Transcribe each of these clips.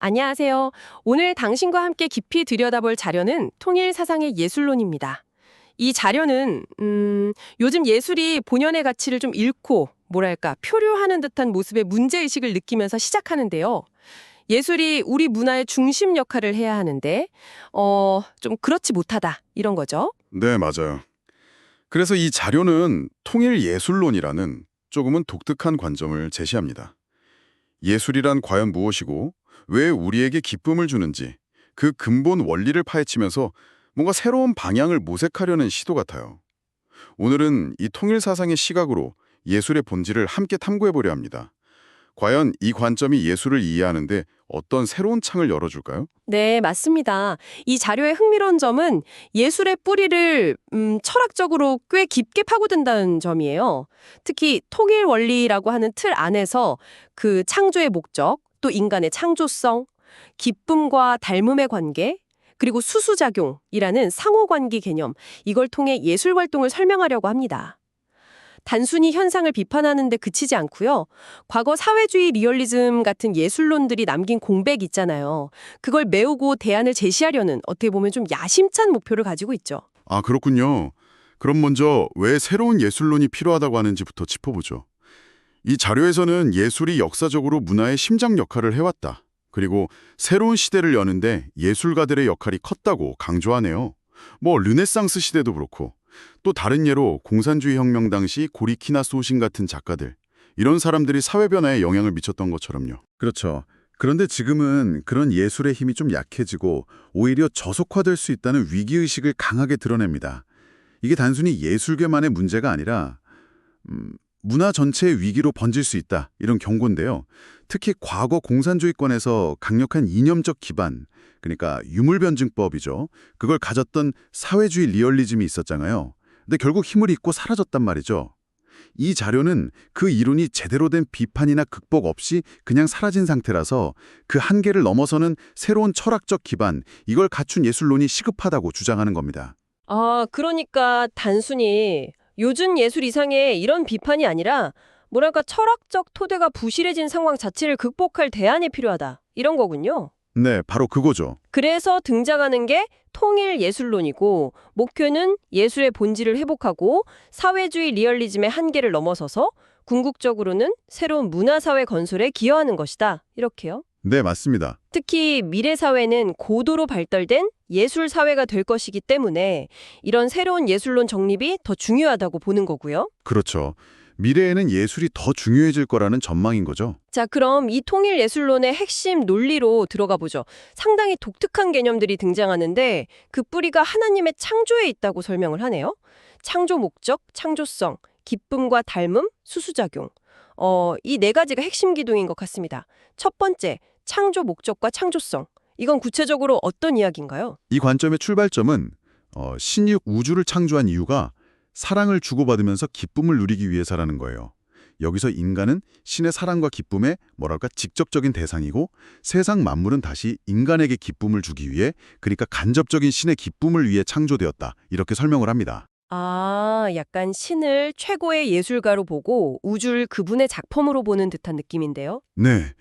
안녕하세요. 오늘 당신과 함께 깊이 들여다볼 자료는 통일 사상의 예술론입니다. 이 자료는 요즘 예술이 본연의 가치를 좀 잃고 뭐랄까 표류하는 듯한 모습의 문제의식을 느끼면서 시작하는데요. 예술이 우리 문화의 중심 역할을 해야 하는데 좀 그렇지 못하다 이런 거죠. 네, 맞아요. 그래서 이 자료는 통일 예술론이라는 조금은 독특한 관점을 제시합니다. 예술이란 과연 무엇이고 왜 우리에게 기쁨을 주는지 그 근본 원리를 파헤치면서 뭔가 새로운 방향을 모색하려는 시도 같아요. 오늘은 이 통일 사상의 시각으로 예술의 본질을 함께 탐구해보려 합니다. 과연 이 관점이 예술을 이해하는데 어떤 새로운 창을 열어줄까요? 네, 맞습니다. 이 자료의 흥미로운 점은 예술의 뿌리를 철학적으로 꽤 깊게 파고든다는 점이에요. 특히 통일 원리라고 하는 틀 안에서 그 창조의 목적, 또 인간의 창조성, 기쁨과 닮음의 관계, 그리고 수수작용이라는 상호관계 개념, 이걸 통해 예술 활동을 설명하려고 합니다. 단순히 현상을 비판하는 데 그치지 않고요. 과거 사회주의 리얼리즘 같은 예술론들이 남긴 공백 있잖아요. 그걸 메우고 대안을 제시하려는 어떻게 보면 좀 야심찬 목표를 가지고 있죠. 아, 그렇군요. 그럼 먼저 왜 새로운 예술론이 필요하다고 하는지부터 짚어보죠. 이 자료에서는 예술이 역사적으로 문화의 심장 역할을 해왔다. 그리고 새로운 시대를 여는데 예술가들의 역할이 컸다고 강조하네요. 르네상스 시대도 그렇고 또 다른 예로 공산주의 혁명 당시 고리키나 소신 같은 작가들, 이런 사람들이 사회 변화에 영향을 미쳤던 것처럼요. 그렇죠. 그런데 지금은 그런 예술의 힘이 좀 약해지고 오히려 저속화될 수 있다는 위기의식을 강하게 드러냅니다. 이게 단순히 예술계만의 문제가 아니라 문화 전체의 위기로 번질 수 있다, 이런 경고인데요. 특히 과거 공산주의권에서 강력한 이념적 기반, 그러니까 유물변증법이죠. 그걸 가졌던 사회주의 리얼리즘이 있었잖아요. 근데 결국 힘을 잃고 사라졌단 말이죠. 이 자료는 그 이론이 제대로 된 비판이나 극복 없이 그냥 사라진 상태라서 그 한계를 넘어서는 새로운 철학적 기반, 이걸 갖춘 예술론이 시급하다고 주장하는 겁니다. 아, 그러니까 단순히 요즘 예술 이상의 이런 비판이 아니라 뭐랄까 철학적 토대가 부실해진 상황 자체를 극복할 대안이 필요하다. 이런 거군요. 네, 바로 그거죠. 그래서 등장하는 게 통일 예술론이고 목표는 예술의 본질을 회복하고 사회주의 리얼리즘의 한계를 넘어서서 궁극적으로는 새로운 문화사회 건설에 기여하는 것이다. 이렇게요. 네, 맞습니다. 특히 미래 사회는 고도로 발달된 예술 사회가 될 것이기 때문에 이런 새로운 예술론 정립이 더 중요하다고 보는 거고요. 그렇죠. 미래에는 예술이 더 중요해질 거라는 전망인 거죠. 자, 그럼 이 통일 예술론의 핵심 논리로 들어가 보죠. 상당히 독특한 개념들이 등장하는데 그 뿌리가 하나님의 창조에 있다고 설명을 하네요. 창조 목적, 창조성, 기쁨과 닮음, 수수작용. 이 네 가지가 핵심 기둥인 것 같습니다. 첫 번째, 창조 목적과 창조성. 이건 구체적으로 어떤 이야기인가요? 이 관점의 출발점은 신이 우주를 창조한 이유가 사랑을 주고받으면서 기쁨을 누리기 위해서라는 거예요. 여기서 인간은 신의 사랑과 기쁨의 직접적인 대상이고 세상 만물은 다시 인간에게 기쁨을 주기 위해, 그러니까 간접적인 신의 기쁨을 위해 창조되었다, 이렇게 설명을 합니다. 아, 약간 신을 최고의 예술가로 보고 우주를 그분의 작품으로 보는 듯한 느낌인데요. 네,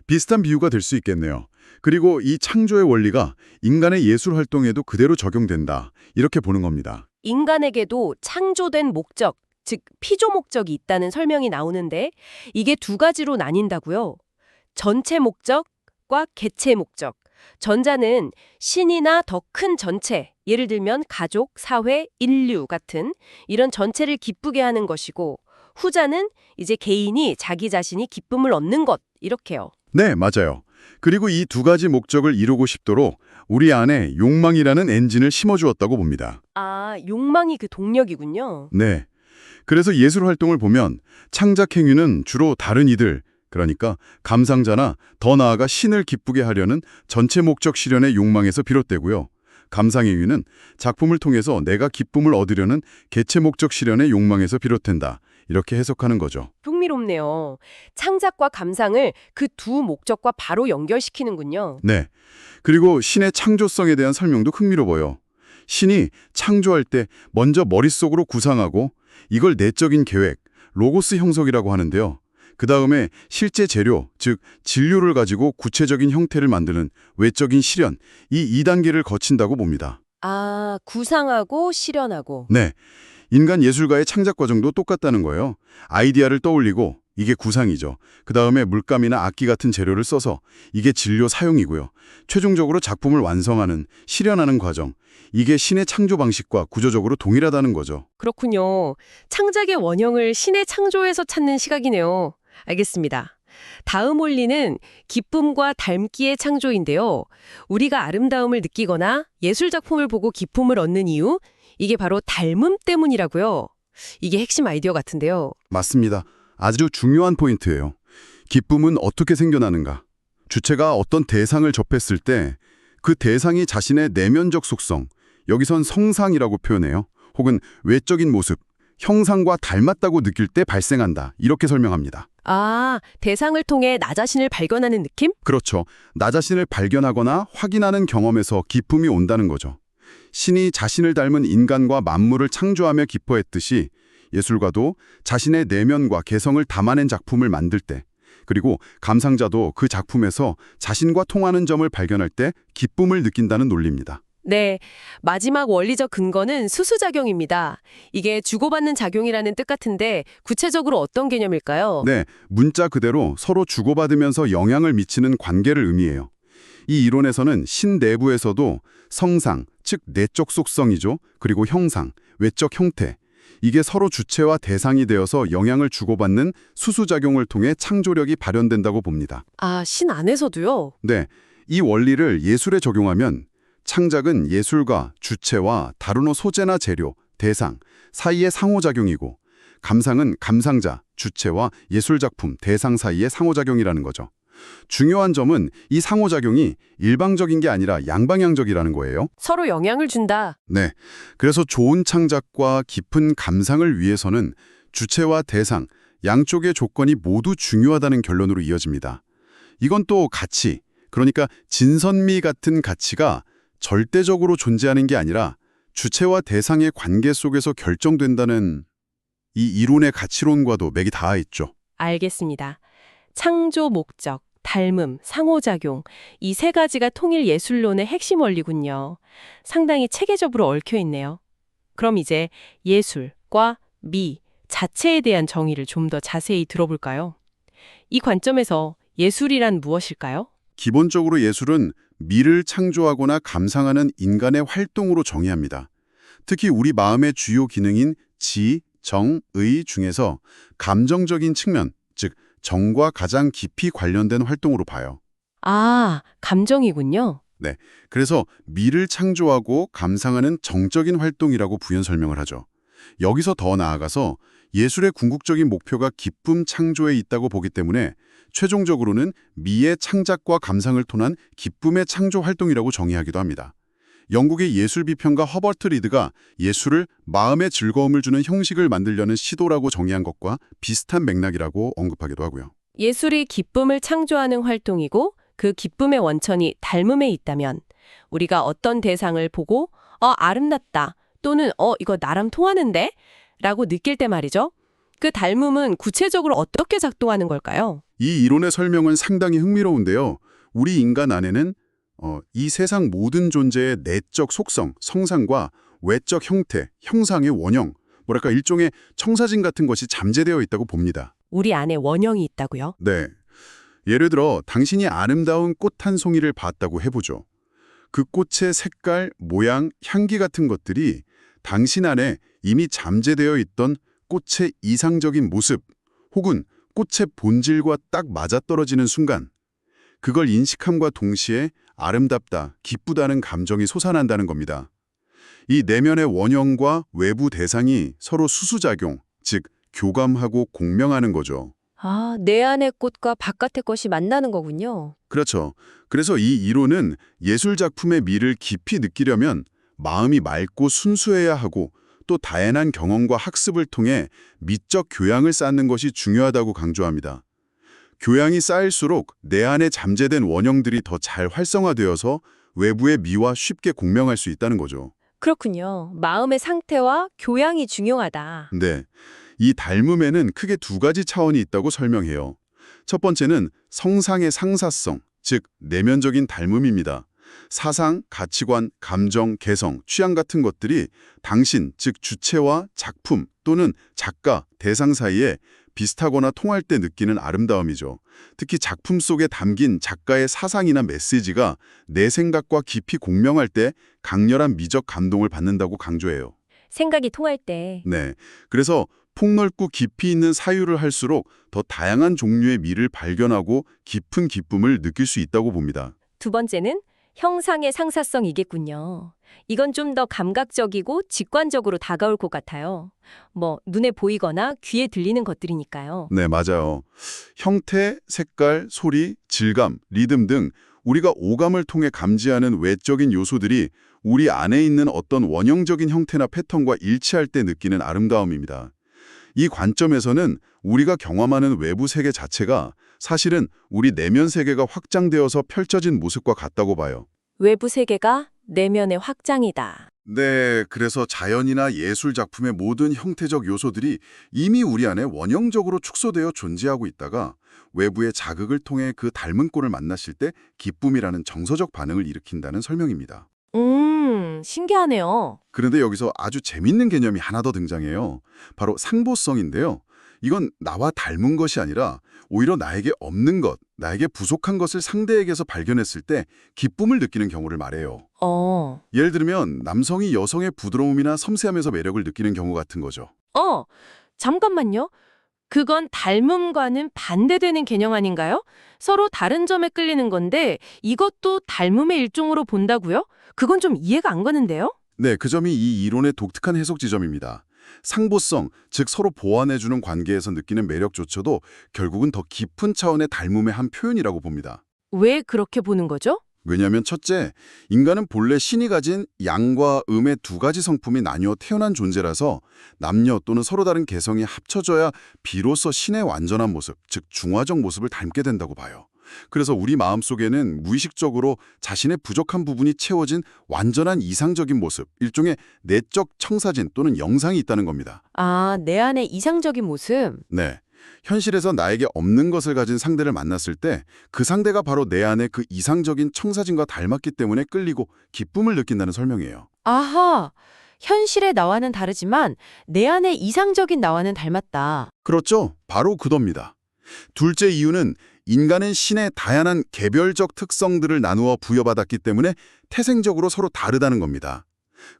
비슷한 비유가 될 수 있겠네요. 그리고 이 창조의 원리가 인간의 예술 활동에도 그대로 적용된다, 이렇게 보는 겁니다. 인간에게도 창조된 목적, 즉 피조 목적이 있다는 설명이 나오는데 이게 두 가지로 나뉜다고요. 전체 목적과 개체 목적. 전자는 신이나 더 큰 전체, 예를 들면 가족, 사회, 인류 같은 이런 전체를 기쁘게 하는 것이고 후자는 이제 개인이 자기 자신이 기쁨을 얻는 것, 이렇게요. 네, 맞아요. 그리고 이 두 가지 목적을 이루고 싶도록 우리 안에 욕망이라는 엔진을 심어주었다고 봅니다. 아, 욕망이 그 동력이군요. 네. 그래서 예술 활동을 보면 창작 행위는 주로 다른 이들, 그러니까 감상자나 더 나아가 신을 기쁘게 하려는 전체 목적 실현의 욕망에서 비롯되고요. 감상 행위는 작품을 통해서 내가 기쁨을 얻으려는 개체 목적 실현의 욕망에서 비롯된다, 이렇게 해석하는 거죠. 흥미롭네요. 창작과 감상을 그 두 목적과 바로 연결시키는군요. 네. 그리고 신의 창조성에 대한 설명도 흥미로워요. 신이 창조할 때 먼저 머릿속으로 구상하고 이걸 내적인 계획, 로고스 형성이라고 하는데요. 그 다음에 실제 재료, 즉 진료를 가지고 구체적인 형태를 만드는 외적인 실현, 이 2단계를 거친다고 봅니다. 아, 구상하고 실현하고. 네, 인간 예술가의 창작 과정도 똑같다는 거예요. 아이디어를 떠올리고 이게 구상이죠. 그 다음에 물감이나 악기 같은 재료를 써서 이게 진료 사용이고요. 최종적으로 작품을 완성하는, 실현하는 과정. 이게 신의 창조 방식과 구조적으로 동일하다는 거죠. 그렇군요. 창작의 원형을 신의 창조에서 찾는 시각이네요. 알겠습니다. 다음 원리는 기쁨과 닮기의 창조인데요. 우리가 아름다움을 느끼거나 예술 작품을 보고 기쁨을 얻는 이유, 이게 바로 닮음 때문이라고요. 이게 핵심 아이디어 같은데요. 맞습니다. 아주 중요한 포인트예요. 기쁨은 어떻게 생겨나는가? 주체가 어떤 대상을 접했을 때 그 대상이 자신의 내면적 속성, 여기선 성상이라고 표현해요. 혹은 외적인 모습, 형상과 닮았다고 느낄 때 발생한다. 이렇게 설명합니다. 아, 대상을 통해 나 자신을 발견하는 느낌? 그렇죠. 나 자신을 발견하거나 확인하는 경험에서 기쁨이 온다는 거죠. 신이 자신을 닮은 인간과 만물을 창조하며 기뻐했듯이 예술가도 자신의 내면과 개성을 담아낸 작품을 만들 때, 그리고 감상자도 그 작품에서 자신과 통하는 점을 발견할 때 기쁨을 느낀다는 논리입니다. 네, 마지막 원리적 근거는 수수작용입니다. 이게 주고받는 작용이라는 뜻 같은데 구체적으로 어떤 개념일까요? 네, 문자 그대로 서로 주고받으면서 영향을 미치는 관계를 의미해요. 이 이론에서는 신 내부에서도 성상, 즉 내적 속성이죠. 그리고 형상, 외적 형태. 이게 서로 주체와 대상이 되어서 영향을 주고받는 수수작용을 통해 창조력이 발현된다고 봅니다. 아, 신 안에서도요? 네, 이 원리를 예술에 적용하면 창작은 예술가, 주체와 다루는 소재나 재료, 대상 사이의 상호작용이고 감상은 감상자, 주체와 예술작품, 대상 사이의 상호작용이라는 거죠. 중요한 점은 이 상호작용이 일방적인 게 아니라 양방향적이라는 거예요. 서로 영향을 준다. 네, 그래서 좋은 창작과 깊은 감상을 위해서는 주체와 대상, 양쪽의 조건이 모두 중요하다는 결론으로 이어집니다. 이건 또 가치, 그러니까 진선미 같은 가치가 절대적으로 존재하는 게 아니라 주체와 대상의 관계 속에서 결정된다는 이 이론의 가치론과도 맥이 닿아 있죠. 알겠습니다. 창조 목적, 닮음, 상호작용, 이 세 가지가 통일 예술론의 핵심 원리군요. 상당히 체계적으로 얽혀 있네요. 그럼 이제 예술과 미 자체에 대한 정의를 좀 더 자세히 들어볼까요? 이 관점에서 예술이란 무엇일까요? 기본적으로 예술은 미를 창조하거나 감상하는 인간의 활동으로 정의합니다. 특히 우리 마음의 주요 기능인 지, 정, 의 중에서 감정적인 측면, 즉 정과 가장 깊이 관련된 활동으로 봐요. 아, 감정이군요. 네, 그래서 미를 창조하고 감상하는 정적인 활동이라고 부연 설명을 하죠. 여기서 더 나아가서 예술의 궁극적인 목표가 기쁨 창조에 있다고 보기 때문에 최종적으로는 미의 창작과 감상을 통한 기쁨의 창조 활동이라고 정의하기도 합니다. 영국의 예술 비평가 허버트 리드가 예술을 마음의 즐거움을 주는 형식을 만들려는 시도라고 정의한 것과 비슷한 맥락이라고 언급하기도 하고요. 예술이 기쁨을 창조하는 활동이고 그 기쁨의 원천이 닮음에 있다면 우리가 어떤 대상을 보고 아름답다 또는 이거 나랑 통하는데? 라고 느낄 때 말이죠. 그 닮음은 구체적으로 어떻게 작동하는 걸까요? 이 이론의 설명은 상당히 흥미로운데요. 우리 인간 안에는 이 세상 모든 존재의 내적 속성, 성상과 외적 형태, 형상의 원형, 뭐랄까 일종의 청사진 같은 것이 잠재되어 있다고 봅니다. 우리 안에 원형이 있다고요? 네. 예를 들어 당신이 아름다운 꽃 한 송이를 봤다고 해보죠. 그 꽃의 색깔, 모양, 향기 같은 것들이 당신 안에 이미 잠재되어 있던 꽃의 이상적인 모습 혹은 꽃의 본질과 딱 맞아떨어지는 순간 그걸 인식함과 동시에 아름답다, 기쁘다는 감정이 솟아난다는 겁니다. 이 내면의 원형과 외부 대상이 서로 수수작용, 즉 교감하고 공명하는 거죠. 아, 내 안의 꽃과 바깥의 꽃이 만나는 거군요. 그렇죠. 그래서 이 이론은 예술 작품의 미를 깊이 느끼려면 마음이 맑고 순수해야 하고 또 다양한 경험과 학습을 통해 미적 교양을 쌓는 것이 중요하다고 강조합니다. 교양이 쌓일수록 내 안에 잠재된 원형들이 더 잘 활성화되어서 외부의 미와 쉽게 공명할 수 있다는 거죠. 그렇군요. 마음의 상태와 교양이 중요하다. 네. 이 닮음에는 크게 두 가지 차원이 있다고 설명해요. 첫 번째는 성상의 상사성, 즉 내면적인 닮음입니다. 사상, 가치관, 감정, 개성, 취향 같은 것들이 당신, 즉 주체와 작품 또는 작가, 대상 사이에 비슷하거나 통할 때 느끼는 아름다움이죠. 특히 작품 속에 담긴 작가의 사상이나 메시지가 내 생각과 깊이 공명할 때 강렬한 미적 감동을 받는다고 강조해요. 생각이 통할 때. 네. 그래서 폭넓고 깊이 있는 사유를 할수록 더 다양한 종류의 미를 발견하고 깊은 기쁨을 느낄 수 있다고 봅니다. 두 번째는 형상의 상사성이겠군요. 이건 좀 더 감각적이고 직관적으로 다가올 것 같아요. 뭐 눈에 보이거나 귀에 들리는 것들이니까요. 네, 맞아요. 형태, 색깔, 소리, 질감, 리듬 등 우리가 오감을 통해 감지하는 외적인 요소들이 우리 안에 있는 어떤 원형적인 형태나 패턴과 일치할 때 느끼는 아름다움입니다. 이 관점에서는 우리가 경험하는 외부 세계 자체가 사실은 우리 내면 세계가 확장되어서 펼쳐진 모습과 같다고 봐요. 외부 세계가 내면의 확장이다. 네, 그래서 자연이나 예술 작품의 모든 형태적 요소들이 이미 우리 안에 원형적으로 축소되어 존재하고 있다가 외부의 자극을 통해 그 닮은 꼴을 만났을 때 기쁨이라는 정서적 반응을 일으킨다는 설명입니다. 신기하네요. 그런데 여기서 아주 재밌는 개념이 하나 더 등장해요. 바로 상보성인데요. 이건 나와 닮은 것이 아니라 오히려 나에게 없는 것, 나에게 부족한 것을 상대에게서 발견했을 때 기쁨을 느끼는 경우를 말해요. 예를 들면 남성이 여성의 부드러움이나 섬세함에서 매력을 느끼는 경우 같은 거죠. 잠깐만요. 그건 닮음과는 반대되는 개념 아닌가요? 서로 다른 점에 끌리는 건데 이것도 닮음의 일종으로 본다고요? 그건 좀 이해가 안 가는데요? 네, 그 점이 이 이론의 독특한 해석 지점입니다. 상보성, 즉 서로 보완해주는 관계에서 느끼는 매력조차도 결국은 더 깊은 차원의 닮음의 한 표현이라고 봅니다. 왜 그렇게 보는 거죠? 왜냐하면 첫째, 인간은 본래 신이 가진 양과 음의 두 가지 성품이 나뉘어 태어난 존재라서 남녀 또는 서로 다른 개성이 합쳐져야 비로소 신의 완전한 모습, 즉 중화적 모습을 닮게 된다고 봐요. 그래서 우리 마음속에는 무의식적으로 자신의 부족한 부분이 채워진 완전한 이상적인 모습, 일종의 내적 청사진 또는 영상이 있다는 겁니다. 내 안의 이상적인 모습. 네. 현실에서 나에게 없는 것을 가진 상대를 만났을 때 그 상대가 바로 내 안에 그 이상적인 청사진과 닮았기 때문에 끌리고 기쁨을 느낀다는 설명이에요. 아하, 현실의 나와는 다르지만 내 안의 이상적인 나와는 닮았다. 그렇죠. 바로 그겁니다. 둘째 이유는 인간은 신의 다양한 개별적 특성들을 나누어 부여받았기 때문에 태생적으로 서로 다르다는 겁니다.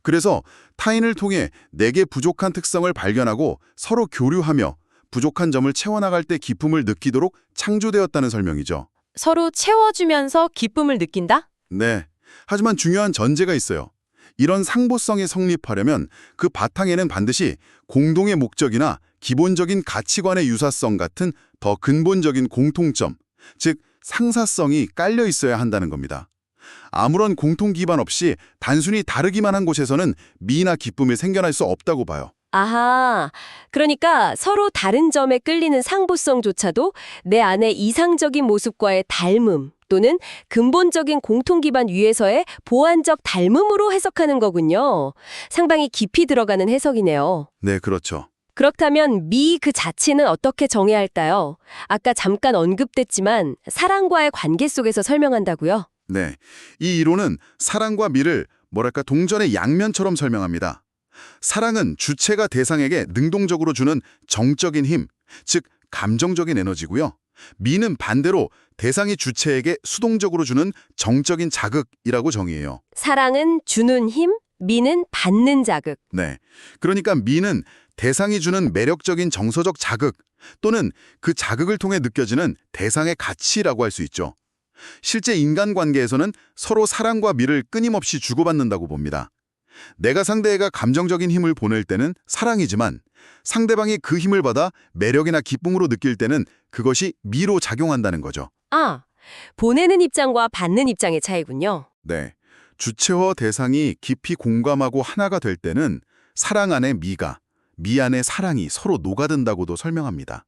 그래서 타인을 통해 내게 부족한 특성을 발견하고 서로 교류하며 부족한 점을 채워나갈 때 기쁨을 느끼도록 창조되었다는 설명이죠. 서로 채워주면서 기쁨을 느낀다? 네. 하지만 중요한 전제가 있어요. 이런 상보성이 성립하려면 그 바탕에는 반드시 공동의 목적이나 기본적인 가치관의 유사성 같은 더 근본적인 공통점, 즉 상사성이 깔려 있어야 한다는 겁니다. 아무런 공통 기반 없이 단순히 다르기만 한 곳에서는 미나 기쁨이 생겨날 수 없다고 봐요. 아하, 그러니까 서로 다른 점에 끌리는 상보성조차도 내 안의 이상적인 모습과의 닮음 또는 근본적인 공통 기반 위에서의 보완적 닮음으로 해석하는 거군요. 상당히 깊이 들어가는 해석이네요. 네, 그렇죠. 그렇다면 미 그 자체는 어떻게 정해야 할까요? 아까 잠깐 언급됐지만 사랑과의 관계 속에서 설명한다고요? 네, 이 이론은 사랑과 미를 동전의 양면처럼 설명합니다. 사랑은 주체가 대상에게 능동적으로 주는 정적인 힘, 즉 감정적인 에너지고요. 미는 반대로 대상이 주체에게 수동적으로 주는 정적인 자극이라고 정의해요. 사랑은 주는 힘, 미는 받는 자극. 네, 그러니까 미는 대상이 주는 매력적인 정서적 자극 또는 그 자극을 통해 느껴지는 대상의 가치라고 할 수 있죠. 실제 인간관계에서는 서로 사랑과 미를 끊임없이 주고받는다고 봅니다. 내가 상대에게 감정적인 힘을 보낼 때는 사랑이지만 상대방이 그 힘을 받아 매력이나 기쁨으로 느낄 때는 그것이 미로 작용한다는 거죠. 보내는 입장과 받는 입장의 차이군요. 네, 주체와 대상이 깊이 공감하고 하나가 될 때는 사랑 안에 미가, 미 안에 사랑이 서로 녹아든다고도 설명합니다.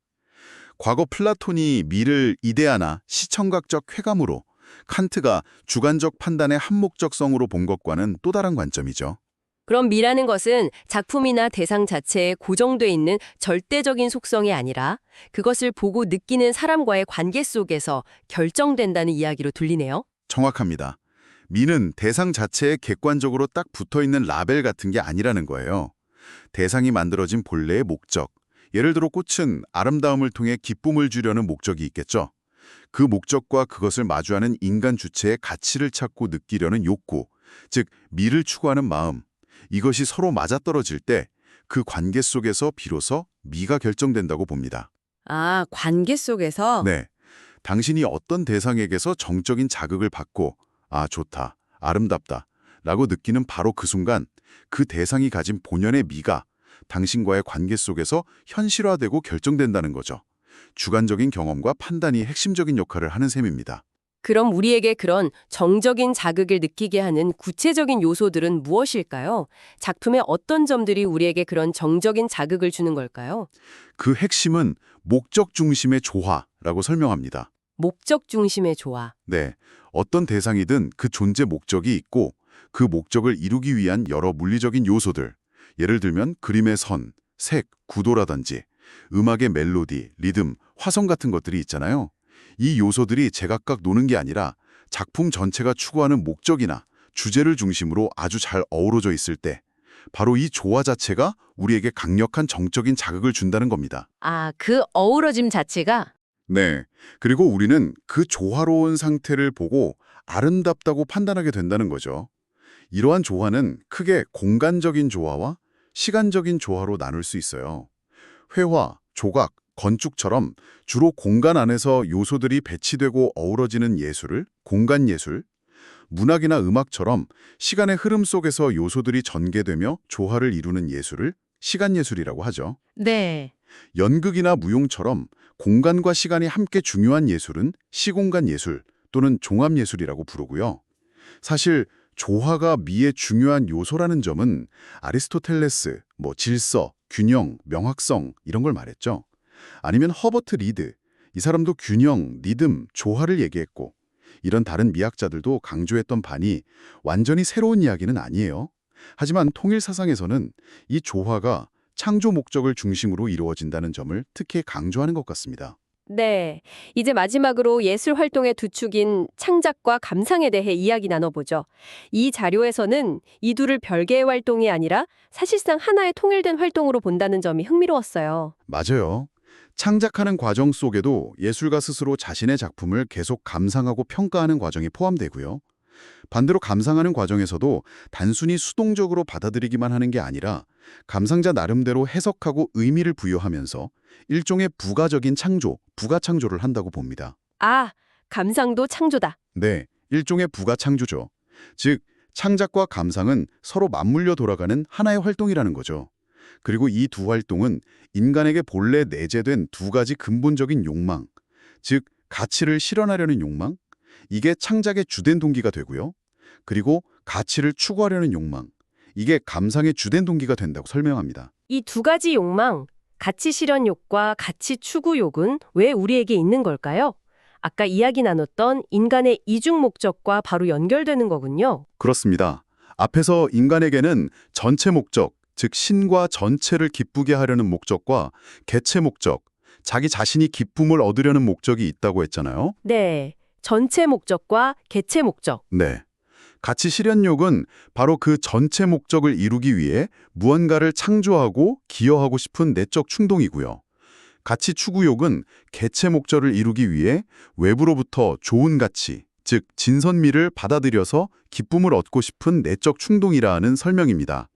과거 플라톤이 미를 이데아나 시청각적 쾌감으로, 칸트가 주관적 판단의 한목적성으로 본 것과는 또 다른 관점이죠. 그럼 미라는 것은 작품이나 대상 자체에 고정돼 있는 절대적인 속성이 아니라 그것을 보고 느끼는 사람과의 관계 속에서 결정된다는 이야기로 들리네요. 정확합니다. 미는 대상 자체에 객관적으로 딱 붙어있는 라벨 같은 게 아니라는 거예요. 대상이 만들어진 본래의 목적, 예를 들어 꽃은 아름다움을 통해 기쁨을 주려는 목적이 있겠죠. 그 목적과 그것을 마주하는 인간 주체의 가치를 찾고 느끼려는 욕구, 즉 미를 추구하는 마음, 이것이 서로 맞아떨어질 때 그 관계 속에서 비로소 미가 결정된다고 봅니다. 아, 관계 속에서? 네, 당신이 어떤 대상에게서 정적인 자극을 받고 아, 좋다, 아름답다 라고 느끼는 바로 그 순간 그 대상이 가진 본연의 미가 당신과의 관계 속에서 현실화되고 결정된다는 거죠. 주관적인 경험과 판단이 핵심적인 역할을 하는 셈입니다. 그럼 우리에게 그런 정적인 자극을 느끼게 하는 구체적인 요소들은 무엇일까요? 작품의 어떤 점들이 우리에게 그런 정적인 자극을 주는 걸까요? 그 핵심은 목적 중심의 조화라고 설명합니다. 목적 중심의 조화. 네, 어떤 대상이든 그 존재 목적이 있고 그 목적을 이루기 위한 여러 물리적인 요소들, 예를 들면 그림의 선, 색, 구도라든지 음악의 멜로디, 리듬, 화성 같은 것들이 있잖아요. 이 요소들이 제각각 노는 게 아니라 작품 전체가 추구하는 목적이나 주제를 중심으로 아주 잘 어우러져 있을 때 바로 이 조화 자체가 우리에게 강력한 정적인 자극을 준다는 겁니다. 아, 그 어우러짐 자체가? 네, 그리고 우리는 그 조화로운 상태를 보고 아름답다고 판단하게 된다는 거죠. 이러한 조화는 크게 공간적인 조화와 시간적인 조화로 나눌 수 있어요. 회화, 조각, 건축처럼 주로 공간 안에서 요소들이 배치되고 어우러지는 예술을 공간예술, 문학이나 음악처럼 시간의 흐름 속에서 요소들이 전개되며 조화를 이루는 예술을 시간예술이라고 하죠. 네. 연극이나 무용처럼 공간과 시간이 함께 중요한 예술은 시공간예술 또는 종합예술이라고 부르고요. 사실 조화가 미의 중요한 요소라는 점은 아리스토텔레스, 질서, 균형, 명확성 이런 걸 말했죠. 아니면 허버트 리드, 이 사람도 균형, 리듬, 조화를 얘기했고 이런 다른 미학자들도 강조했던 바니 완전히 새로운 이야기는 아니에요. 하지만 통일 사상에서는 이 조화가 창조 목적을 중심으로 이루어진다는 점을 특히 강조하는 것 같습니다. 네. 이제 마지막으로 예술 활동의 두 축인 창작과 감상에 대해 이야기 나눠보죠. 이 자료에서는 이 둘을 별개의 활동이 아니라 사실상 하나의 통일된 활동으로 본다는 점이 흥미로웠어요. 맞아요. 창작하는 과정 속에도 예술가 스스로 자신의 작품을 계속 감상하고 평가하는 과정이 포함되고요. 반대로 감상하는 과정에서도 단순히 수동적으로 받아들이기만 하는 게 아니라 감상자 나름대로 해석하고 의미를 부여하면서 일종의 부가적인 창조, 부가창조를 한다고 봅니다. 아, 감상도 창조다. 네, 일종의 부가창조죠. 즉, 창작과 감상은 서로 맞물려 돌아가는 하나의 활동이라는 거죠. 그리고 이 두 활동은 인간에게 본래 내재된 두 가지 근본적인 욕망, 즉 가치를 실현하려는 욕망, 이게 창작의 주된 동기가 되고요. 그리고 가치를 추구하려는 욕망, 이게 감상의 주된 동기가 된다고 설명합니다. 이 두 가지 욕망, 가치 실현욕과 가치 추구욕은 왜 우리에게 있는 걸까요? 아까 이야기 나눴던 인간의 이중 목적과 바로 연결되는 거군요. 그렇습니다. 앞에서 인간에게는 전체 목적, 즉 신과 전체를 기쁘게 하려는 목적과 개체 목적, 자기 자신이 기쁨을 얻으려는 목적이 있다고 했잖아요. 네, 전체 목적과 개체 목적. 네. 가치 실현욕은 바로 그 전체 목적을 이루기 위해 무언가를 창조하고 기여하고 싶은 내적 충동이고요. 가치 추구욕은 개체 목적을 이루기 위해 외부로부터 좋은 가치, 즉 진선미를 받아들여서 기쁨을 얻고 싶은 내적 충동이라는 설명입니다.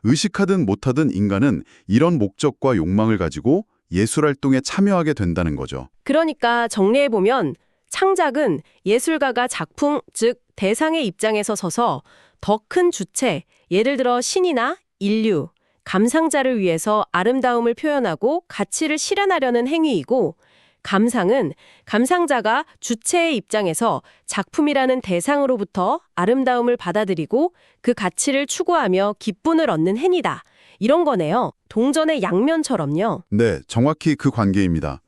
의식하든 못하든 인간은 이런 목적과 욕망을 가지고 예술활동에 참여하게 된다는 거죠. 그러니까 정리해보면 창작은 예술가가 작품, 즉 대상의 입장에서 서서 더 큰 주체, 예를 들어 신이나 인류, 감상자를 위해서 아름다움을 표현하고 가치를 실현하려는 행위이고, 감상은 감상자가 주체의 입장에서 작품이라는 대상으로부터 아름다움을 받아들이고 그 가치를 추구하며 기쁨을 얻는 행위다. 이런 거네요. 동전의 양면처럼요. 네, 정확히 그 관계입니다.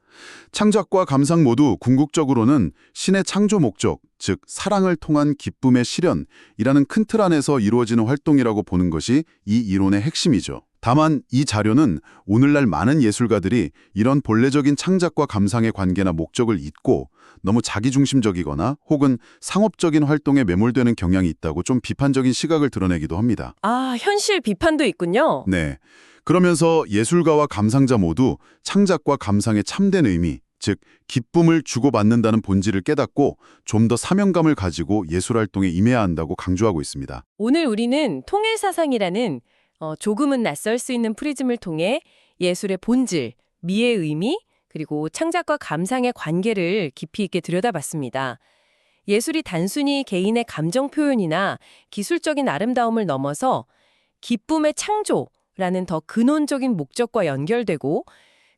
창작과 감상 모두 궁극적으로는 신의 창조 목적, 즉 사랑을 통한 기쁨의 실현이라는 큰 틀 안에서 이루어지는 활동이라고 보는 것이 이 이론의 핵심이죠. 다만 이 자료는 오늘날 많은 예술가들이 이런 본래적인 창작과 감상의 관계나 목적을 잊고 너무 자기중심적이거나 혹은 상업적인 활동에 매몰되는 경향이 있다고 좀 비판적인 시각을 드러내기도 합니다. 아, 현실 비판도 있군요. 네. 그러면서 예술가와 감상자 모두 창작과 감상의 참된 의미, 즉 기쁨을 주고받는다는 본질을 깨닫고 좀 더 사명감을 가지고 예술활동에 임해야 한다고 강조하고 있습니다. 오늘 우리는 통일사상이라는 조금은 낯설 수 있는 프리즘을 통해 예술의 본질, 미의 의미, 그리고 창작과 감상의 관계를 깊이 있게 들여다봤습니다. 예술이 단순히 개인의 감정 표현이나 기술적인 아름다움을 넘어서 기쁨의 창조라는 더 근원적인 목적과 연결되고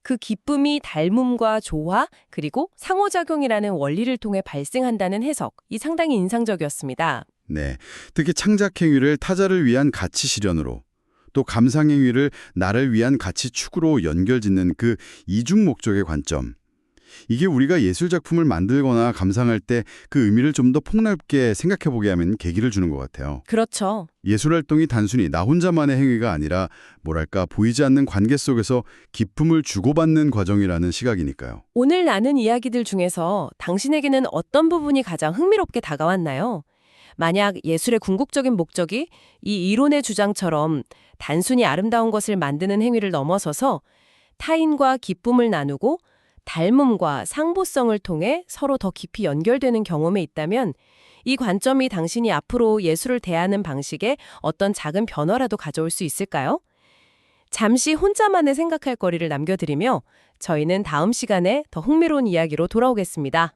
그 기쁨이 닮음과 조화, 그리고 상호작용이라는 원리를 통해 발생한다는 해석이 상당히 인상적이었습니다. 네. 특히 창작행위를 타자를 위한 가치 실현으로 또 감상행위를 나를 위한 가치 축으로 연결짓는 그 이중 목적의 관점. 이게 우리가 예술작품을 만들거나 감상할 때 그 의미를 좀 더 폭넓게 생각해보게 하면 계기를 주는 것 같아요. 그렇죠. 예술활동이 단순히 나 혼자만의 행위가 아니라 뭐랄까 보이지 않는 관계 속에서 기쁨을 주고받는 과정이라는 시각이니까요. 오늘 나눈 이야기들 중에서 당신에게는 어떤 부분이 가장 흥미롭게 다가왔나요? 만약 예술의 궁극적인 목적이 이 이론의 주장처럼 단순히 아름다운 것을 만드는 행위를 넘어서서 타인과 기쁨을 나누고 닮음과 상보성을 통해 서로 더 깊이 연결되는 경험에 있다면 이 관점이 당신이 앞으로 예술을 대하는 방식에 어떤 작은 변화라도 가져올 수 있을까요? 잠시 혼자만의 생각할 거리를 남겨드리며 저희는 다음 시간에 더 흥미로운 이야기로 돌아오겠습니다.